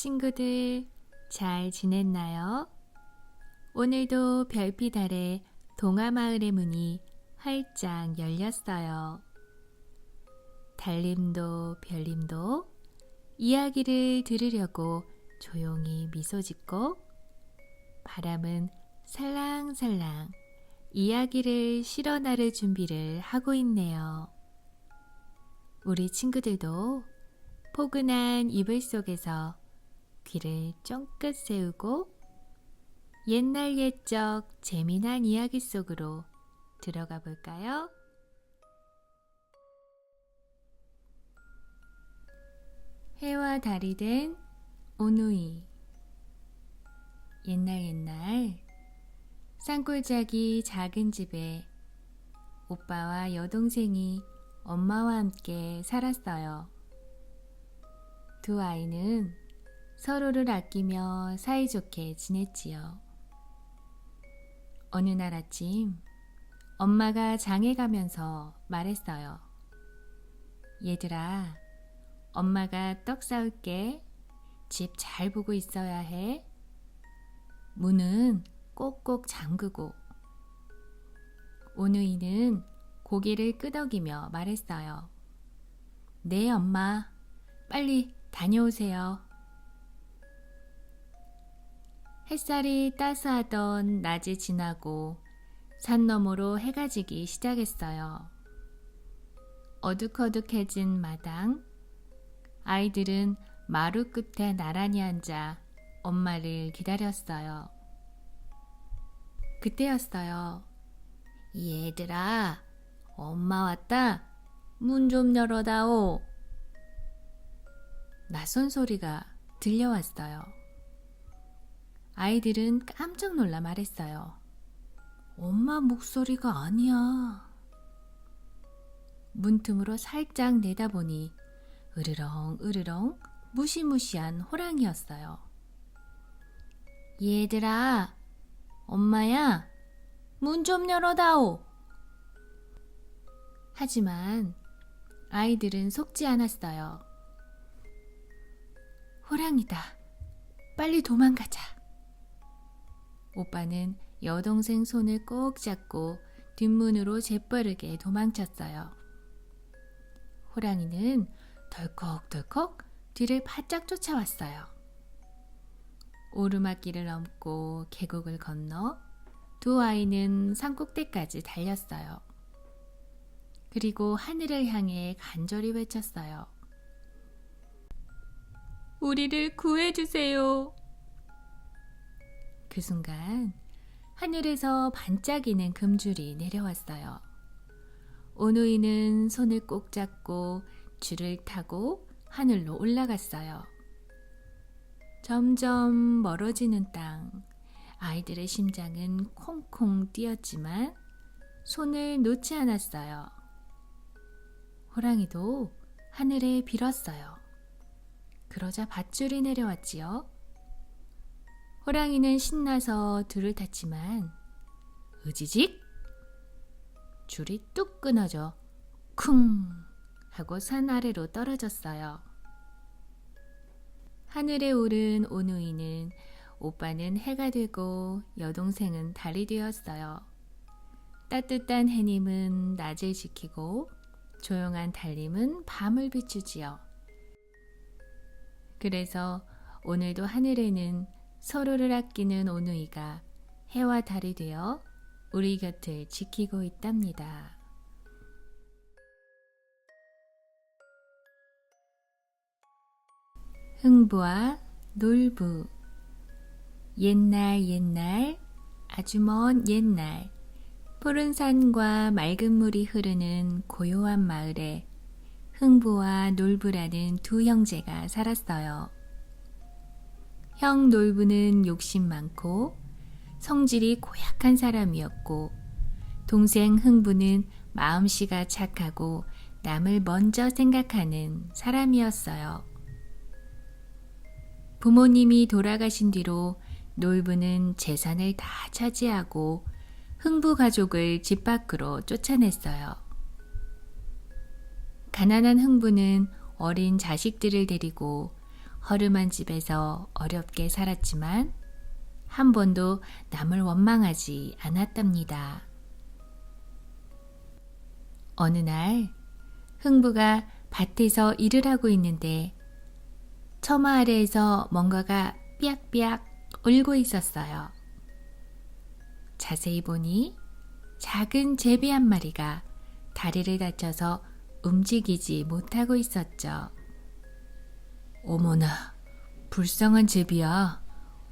친구들 잘 지냈나요? 오늘도 별빛 아래 동화마을의 문이 활짝 열렸어요. 달님도 별님도 이야기를 들으려고 조용히 미소 짓고 바람은 살랑살랑 이야기를 실어 나를 준비를 하고 있네요. 우리 친구들도 포근한 이불 속에서 귀를 쫑긋 세우고 옛날 옛적 재미난 이야기 속으로 들어가 볼까요? 해와 달이 된 오누이. 옛날 산골짜기 작은 집에 오빠와 여동생이 엄마와 함께 살았어요. 두 아이는 서로를 아끼며 사이좋게 지냈지요. 어느 날 아침 엄마가 장에 가면서 말했어요. 얘들아, 엄마가 떡 사올게. 집 잘 보고 있어야 해. 문은 꼭꼭 잠그고. 오누이는 고개를 끄덕이며 말했어요. 네, 엄마. 빨리 다녀오세요. 햇살이 따스하던 낮이 지나고 산 너머로 해가 지기 시작했어요. 어둑어둑해진 마당. 아이들은 마루 끝에 나란히 앉아 엄마를 기다렸어요. 그때였어요. 얘들아, 엄마 왔다. 문 좀 열어다오. 낯선 소리가 들려왔어요. 아이들은 깜짝 놀라 말했어요. 엄마 목소리가 아니야. 문틈으로 살짝 내다보니 으르렁 무시무시한 호랑이였어요. 얘들아, 엄마야, 문 좀 열어다오. 하지만 아이들은 속지 않았어요. 호랑이다. 빨리 도망가자. 오빠는 여동생 손을 꼭 잡고 뒷문으로 재빠르게 도망쳤어요. 호랑이는 덜컥덜컥 뒤를 바짝 쫓아왔어요. 오르막길을 넘고 계곡을 건너 두 아이는 산꼭대기까지 달렸어요. 그리고 하늘을 향해 간절히 외쳤어요. 우리를 구해주세요. 그 순간 하늘에서 반짝이는 금줄이 내려왔어요. 오누이는 손을 꼭 잡고 줄을 타고 하늘로 올라갔어요. 점점 멀어지는 땅. 아이들의 심장은 콩콩 뛰었지만 손을 놓지 않았어요. 호랑이도 하늘에 빌었어요. 그러자 밧줄이 내려왔지요. 호랑이는 신나서 둘을 탔지만 으지직! 줄이 뚝 끊어져 쿵! 하고 산 아래로 떨어졌어요. 하늘에 오른 오누이는 오빠는 해가 되고 여동생은 달이 되었어요. 따뜻한 해님은 낮을 지키고 조용한 달님은 밤을 비추지요. 그래서 오늘도 하늘에는 서로를 아끼는 오누이가 해와 달이 되어 우리 곁을 지키고 있답니다. 흥부와 놀부. 옛날 아주 먼 옛날 푸른 산과 맑은 물이 흐르는 고요한 마을에 흥부와 놀부라는 두 형제가 살았어요. 형 놀부는 욕심 많고 성질이 고약한 사람이었고 동생 흥부는 마음씨가 착하고 남을 먼저 생각하는 사람이었어요. 부모님이 돌아가신 뒤로 놀부는 재산을 다 차지하고 흥부 가족을 집 밖으로 쫓아냈어요. 가난한 흥부는 어린 자식들을 데리고 허름한 집에서 어렵게 살았지만 한 번도 남을 원망하지 않았답니다. 어느 날 흥부가 밭에서 일을 하고 있는데 처마 아래에서 뭔가가 삐약삐약 울고 있었어요. 자세히 보니 작은 제비 한 마리가 다리를 다쳐서 움직이지 못하고 있었죠. 어머나, 불쌍한 제비야.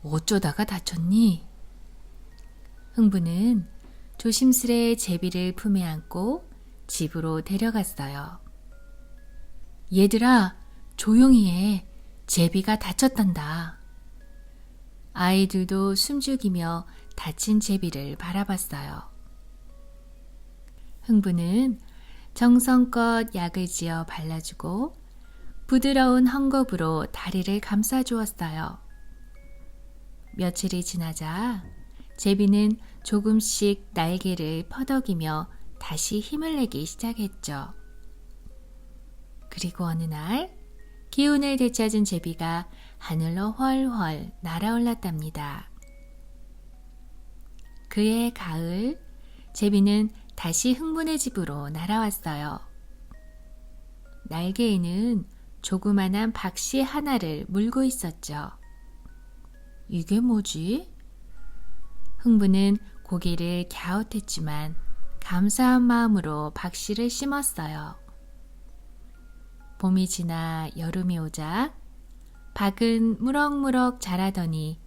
어쩌다가 다쳤니? 흥부는 조심스레 제비를 품에 안고 집으로 데려갔어요. 얘들아, 조용히 해. 제비가 다쳤단다. 아이들도 숨죽이며 다친 제비를 바라봤어요. 흥부는 정성껏 약을 지어 발라주고 부드러운 헝겊으로 다리를 감싸주었어요. 며칠이 지나자 제비는 조금씩 날개를 퍼덕이며 다시 힘을 내기 시작했죠. 그리고 어느 날 기운을 되찾은 제비가 하늘로 훨훨 날아올랐답니다. 그해 가을, 제비는 다시 흥분의 집으로 날아왔어요. 날개에는 조그만한 박씨 하나를 물고 있었죠. 이게 뭐지? 흥부는 고개를 갸웃했지만 감사한 마음으로 박씨를 심었어요. 봄이 지나 여름이 오자 박은 무럭무럭 자라더니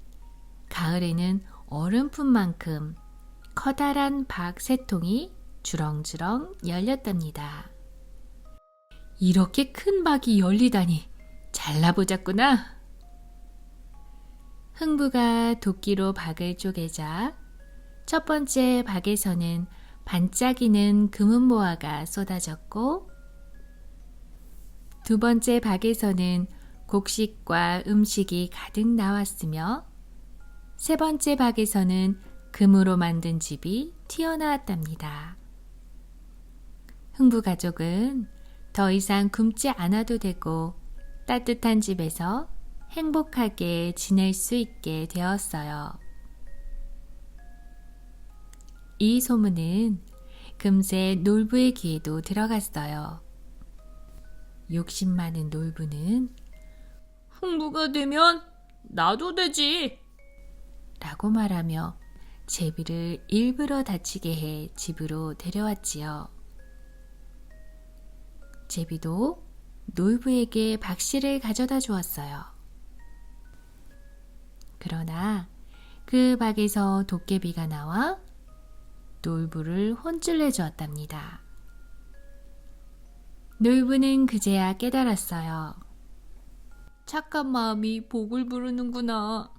가을에는 얼음품만큼 커다란 박 세 통이 주렁주렁 열렸답니다. 이렇게 큰 박이 열리다니 잘나보자꾸나. 흥부가 도끼로 박을 쪼개자 첫 번째 박에서는 반짝이는 금은보화가 쏟아졌고 두 번째 박에서는 곡식과 음식이 가득 나왔으며 세 번째 박에서는 금으로 만든 집이 튀어나왔답니다. 흥부 가족은 더 이상 굶지 않아도 되고 따뜻한 집에서 행복하게 지낼 수 있게 되었어요. 이 소문은 금세 놀부의 귀에도 들어갔어요. 욕심 많은 놀부는 흥부가 되면 나도 되지 라고 말하며 제비를 일부러 다치게 해 집으로 데려왔지요. 제비도 놀부에게 박씨를 가져다 주었어요. 그러나 그 박에서 도깨비가 나와 놀부를 혼쭐내 주었답니다. 놀부는 그제야 깨달았어요. 착한 마음이 복을 부르는구나.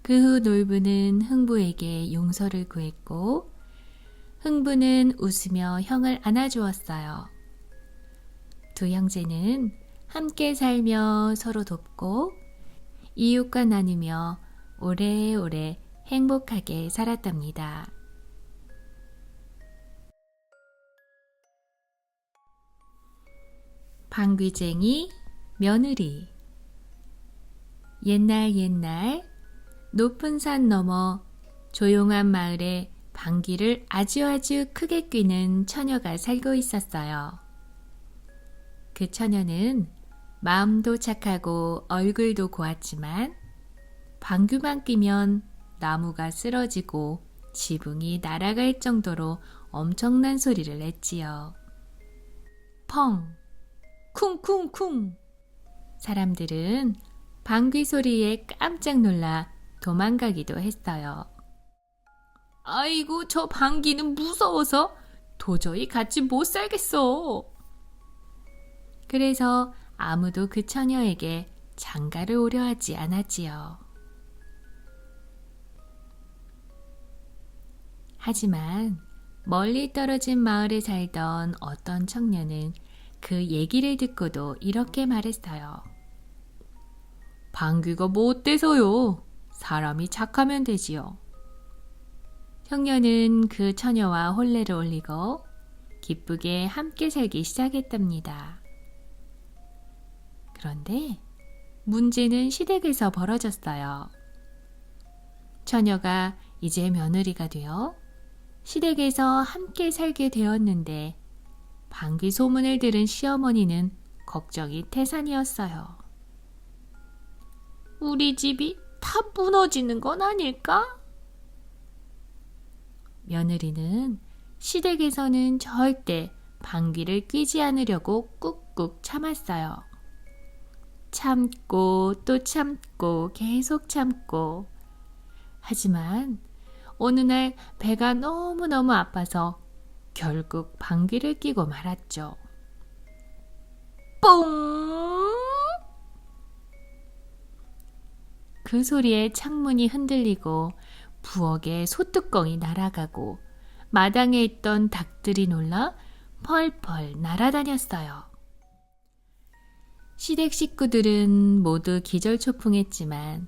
그 후 놀부는 흥부에게 용서를 구했고 흥부는 웃으며 형을 안아주었어요. 두 형제는 함께 살며 서로 돕고 이웃과 나누며 오래오래 행복하게 살았답니다. 방귀쟁이 며느리. 옛날 높은 산 너머 조용한 마을에 방귀를 아주 크게 뀌는 처녀가 살고 있었어요. 그 처녀는 마음도 착하고 얼굴도 고왔지만 방귀만 뀌면 나무가 쓰러지고 지붕이 날아갈 정도로 엄청난 소리를 냈지요. 펑! 쿵쿵쿵! 사람들은 방귀 소리에 깜짝 놀라 도망가기도 했어요. 아이고, 저 방귀는 무서워서 도저히 같이 못 살겠어. 그래서 아무도 그 처녀에게 장가를 오려 하지 않았지요. 하지만 멀리 떨어진 마을에 살던 어떤 청년은 그 얘기를 듣고도 이렇게 말했어요. 방귀가 뭐 어때서요? 사람이 착하면 되지요. 청년은 그 처녀와 혼례를 올리고 기쁘게 함께 살기 시작했답니다. 그런데 문제는 시댁에서 벌어졌어요. 처녀가 이제 며느리가 되어 시댁에서 함께 살게 되었는데 방귀 소문을 들은 시어머니는 걱정이 태산이었어요. 우리 집이 다 무너지는 건 아닐까? 며느리는 시댁에서는 절대 방귀를 뀌지 않으려고 꾹꾹 참았어요. 참고 또 참고 계속 참고. 하지만 어느 날 배가 너무너무 아파서 결국 방귀를 뀌고 말았죠. 뽕! 그 소리에 창문이 흔들리고 부엌에 소뚜껑이 날아가고 마당에 있던 닭들이 놀라 펄펄 날아다녔어요. 시댁 식구들은 모두 기절초풍했지만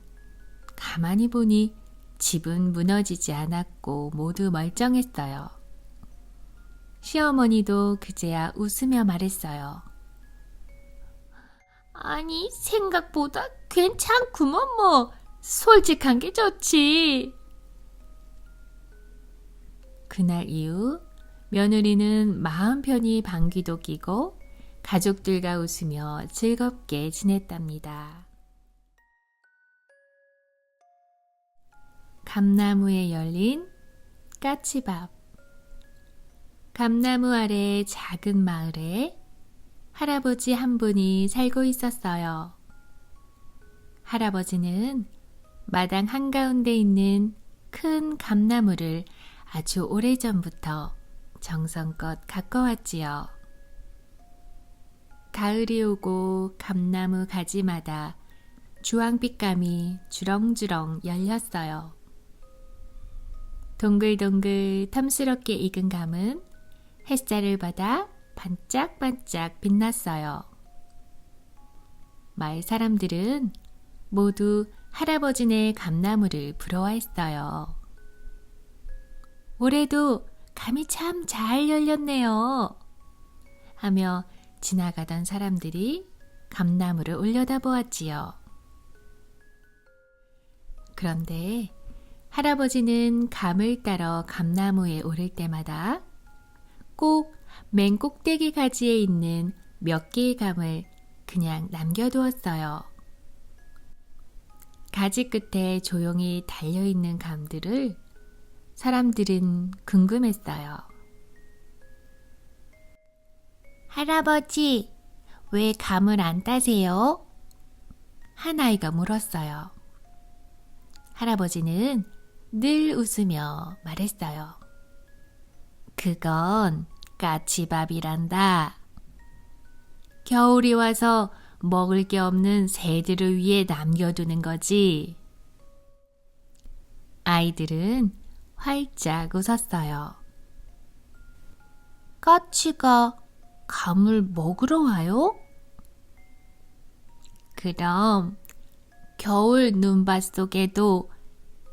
가만히 보니 집은 무너지지 않았고 모두 멀쩡했어요. 시어머니도 그제야 웃으며 말했어요. 아니, 생각보다 괜찮구먼 뭐. 솔직한 게 좋지. 그날 이후 며느리는 마음 편히 방귀도 뀌고 가족들과 웃으며 즐겁게 지냈답니다. 감나무에 열린 까치밥. 감나무 아래 작은 마을에 할아버지 한 분이 살고 있었어요. 할아버지는 마당 한가운데 있는 큰 감나무를 아주 오래전부터 정성껏 가꿔왔지요. 가을이 오고 감나무 가지마다 주황빛감이 주렁주렁 열렸어요. 동글동글 탐스럽게 익은 감은 햇살을 받아 반짝반짝 빛났어요. 마을 사람들은 모두 할아버지네 감나무를 부러워했어요. 올해도 감이 참 잘 열렸네요. 하며 지나가던 사람들이 감나무를 올려다보았지요. 그런데 할아버지는 감을 따러 감나무에 오를 때마다 꼭 맨 꼭대기 가지에 있는 몇 개의 감을 그냥 남겨두었어요. 가지 끝에 조용히 달려있는 감들을 사람들은 궁금했어요. 할아버지, 왜 감을 안 따세요? 한 아이가 물었어요. 할아버지는 늘 웃으며 말했어요. 그건 까치밥이란다. 겨울이 와서 먹을 게 없는 새들을 위해 남겨두는 거지. 아이들은 활짝 웃었어요. 까치가 감을 먹으러 와요? 그럼 겨울 눈밭 속에도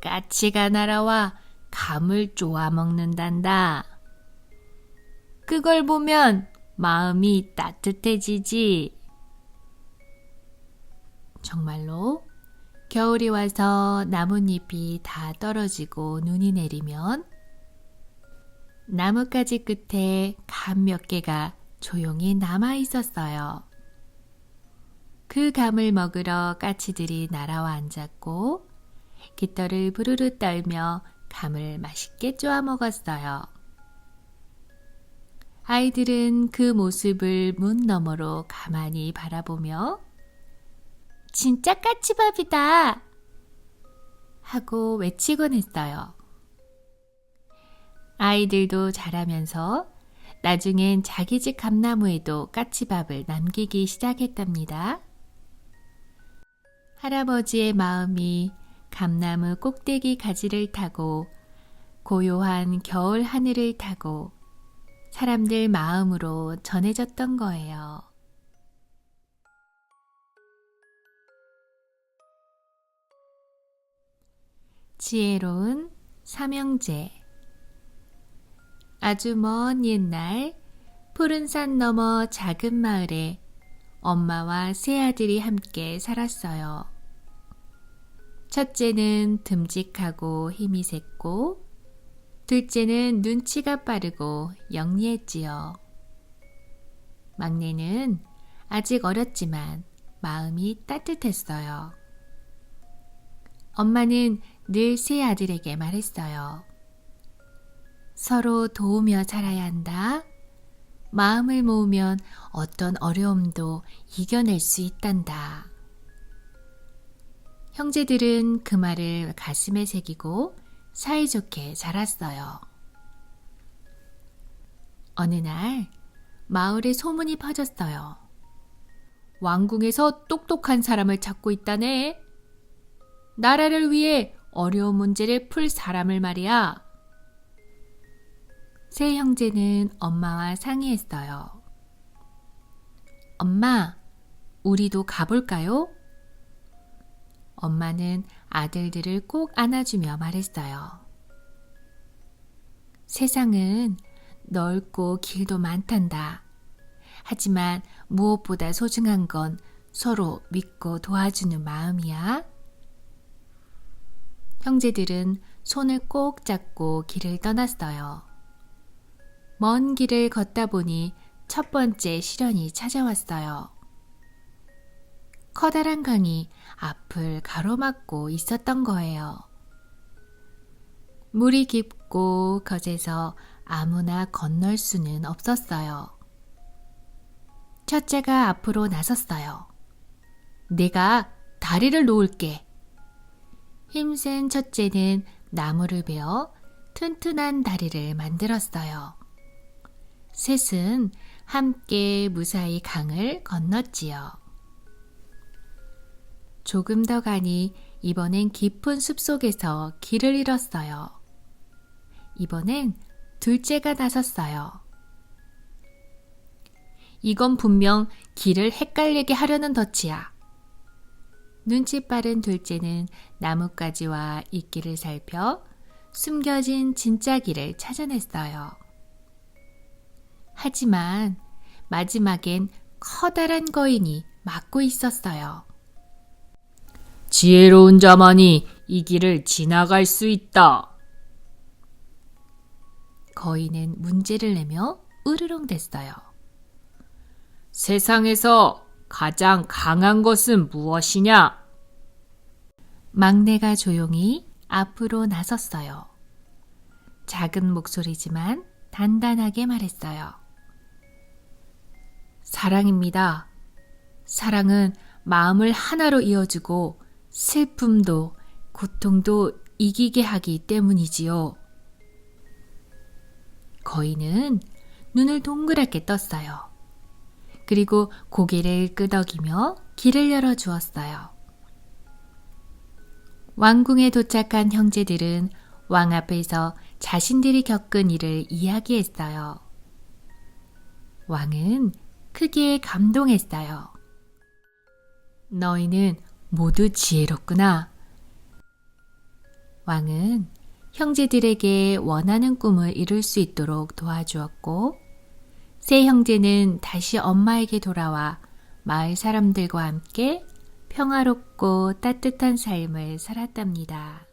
까치가 날아와 감을 쪼아 먹는단다. 그걸 보면 마음이 따뜻해지지. 정말로 겨울이 와서 나뭇잎이 다 떨어지고 눈이 내리면 나뭇가지 끝에 감 몇 개가 조용히 남아 있었어요. 그 감을 먹으러 까치들이 날아와 앉았고 깃털을 부르르 떨며 감을 맛있게 쪼아 먹었어요. 아이들은 그 모습을 문 너머로 가만히 바라보며 진짜 까치밥이다! 하고 외치곤 했어요. 아이들도 자라면서 나중엔 자기 집 감나무에도 까치밥을 남기기 시작했답니다. 할아버지의 마음이 감나무 꼭대기 가지를 타고 고요한 겨울 하늘을 타고 사람들 마음으로 전해졌던 거예요. 지혜로운 삼형제. 아주 먼 옛날 푸른 산 너머 작은 마을에 엄마와 세 아들이 함께 살았어요. 첫째는 듬직하고 힘이 셌고, 둘째는 눈치가 빠르고 영리했지요. 막내는 아직 어렸지만 마음이 따뜻했어요. 엄마는 늘 세 아들에게 말했어요. 서로 도우며 살아야 한다. 마음을 모으면 어떤 어려움도 이겨낼 수 있단다. 형제들은 그 말을 가슴에 새기고 사이좋게 자랐어요. 어느 날 마을에 소문이 퍼졌어요. 왕궁에서 똑똑한 사람을 찾고 있다네. 나라를 위해 어려운 문제를 풀 사람을 말이야. 세 형제는 엄마와 상의했어요. 엄마, 우리도 가볼까요? 엄마는 아들들을 꼭 안아주며 말했어요. 세상은 넓고 길도 많단다. 하지만 무엇보다 소중한 건 서로 믿고 도와주는 마음이야. 형제들은 손을 꼭 잡고 길을 떠났어요. 먼 길을 걷다 보니 첫 번째 시련이 찾아왔어요. 커다란 강이 앞을 가로막고 있었던 거예요. 물이 깊고 거제서 아무나 건널 수는 없었어요. 첫째가 앞으로 나섰어요. 내가 다리를 놓을게. 힘센 첫째는 나무를 베어 튼튼한 다리를 만들었어요. 셋은 함께 무사히 강을 건넜지요. 조금 더 가니 이번엔 깊은 숲속에서 길을 잃었어요. 이번엔 둘째가 나섰어요. 이건 분명 길을 헷갈리게 하려는 덫이야. 눈치 빠른 둘째는 나뭇가지와 이끼를 살펴 숨겨진 진짜 길을 찾아냈어요. 하지만 마지막엔 커다란 거인이 막고 있었어요. 지혜로운 자만이 이 길을 지나갈 수 있다. 거인은 문제를 내며 으르렁댔어요. 세상에서 가장 강한 것은 무엇이냐? 막내가 조용히 앞으로 나섰어요. 작은 목소리지만 단단하게 말했어요. 사랑입니다. 사랑은 마음을 하나로 이어주고 슬픔도 고통도 이기게 하기 때문이지요. 거인은 눈을 동그랗게 떴어요. 그리고 고개를 끄덕이며 길을 열어주었어요. 왕궁에 도착한 형제들은 왕 앞에서 자신들이 겪은 일을 이야기했어요. 왕은 크게 감동했어요. 너희는 모두 지혜롭구나. 왕은 형제들에게 원하는 꿈을 이룰 수 있도록 도와주었고, 세 형제는 다시 엄마에게 돌아와 마을 사람들과 함께 평화롭고 따뜻한 삶을 살았답니다.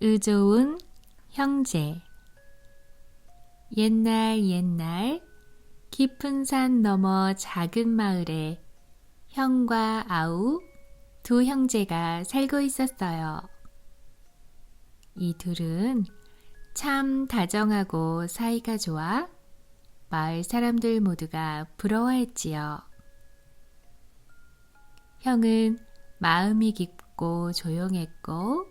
의좋은 형제. 옛날 깊은 산 너머 작은 마을에 형과 아우 두 형제가 살고 있었어요. 이 둘은 참 다정하고 사이가 좋아 마을 사람들 모두가 부러워했지요. 형은 마음이 깊고 조용했고,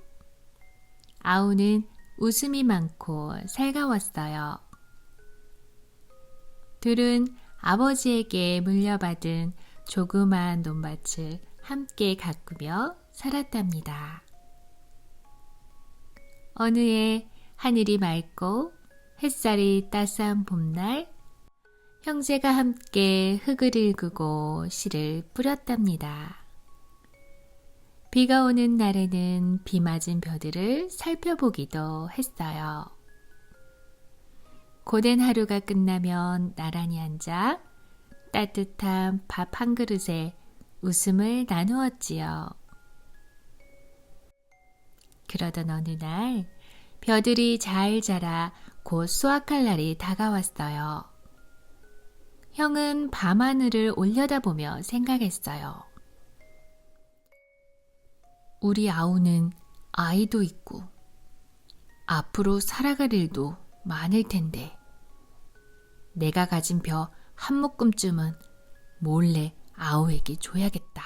아우는 웃음이 많고 살가웠어요. 둘은 아버지에게 물려받은 조그마한 논밭을 함께 가꾸며 살았답니다. 어느 해 하늘이 맑고 햇살이 따스한 봄날, 형제가 함께 흙을 일구고 씨를 뿌렸답니다. 비가 오는 날에는 비 맞은 벼들을 살펴보기도 했어요. 고된 하루가 끝나면 나란히 앉아 따뜻한 밥 한 그릇에 웃음을 나누었지요. 그러던 어느 날 벼들이 잘 자라 곧 수확할 날이 다가왔어요. 형은 밤하늘을 올려다보며 생각했어요. 우리 아우는 아이도 있고 앞으로 살아갈 일도 많을 텐데 내가 가진 벼 한 묶음쯤은 몰래 아우에게 줘야겠다.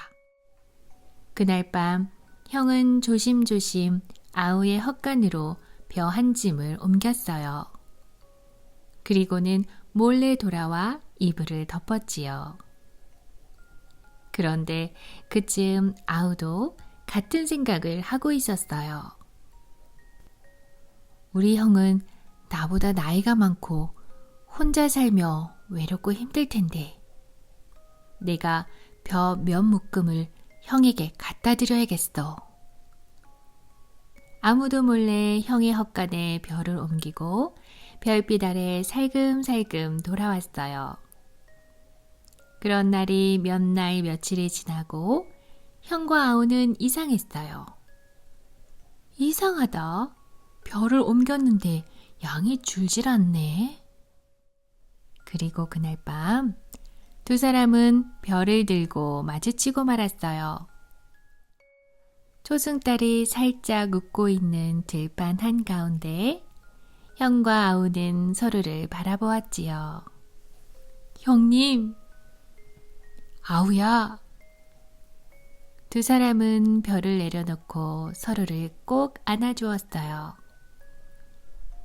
그날 밤 형은 조심조심 아우의 헛간으로 벼 한 짐을 옮겼어요. 그리고는 몰래 돌아와 이불을 덮었지요. 그런데 그쯤 아우도 같은 생각을 하고 있었어요. 우리 형은 나보다 나이가 많고 혼자 살며 외롭고 힘들 텐데 내가 벼 몇 묶음을 형에게 갖다 드려야겠어. 아무도 몰래 형의 헛간에 벼를 옮기고 별빛 아래 살금살금 돌아왔어요. 그런 날이 몇 날 며칠이 지나고 형과 아우는 이상했어요. 이상하다. 벼를 옮겼는데 양이 줄질 않네. 그리고 그날 밤 두 사람은 벼를 들고 마주치고 말았어요. 초승달이 살짝 웃고 있는 들판 한가운데 형과 아우는 서로를 바라보았지요. 형님, 아우야. 두 사람은 벼를 내려놓고 서로를 꼭 안아주었어요.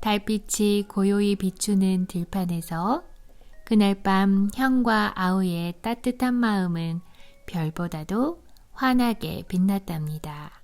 달빛이 고요히 비추는 들판에서 그날 밤 형과 아우의 따뜻한 마음은 별보다도 환하게 빛났답니다.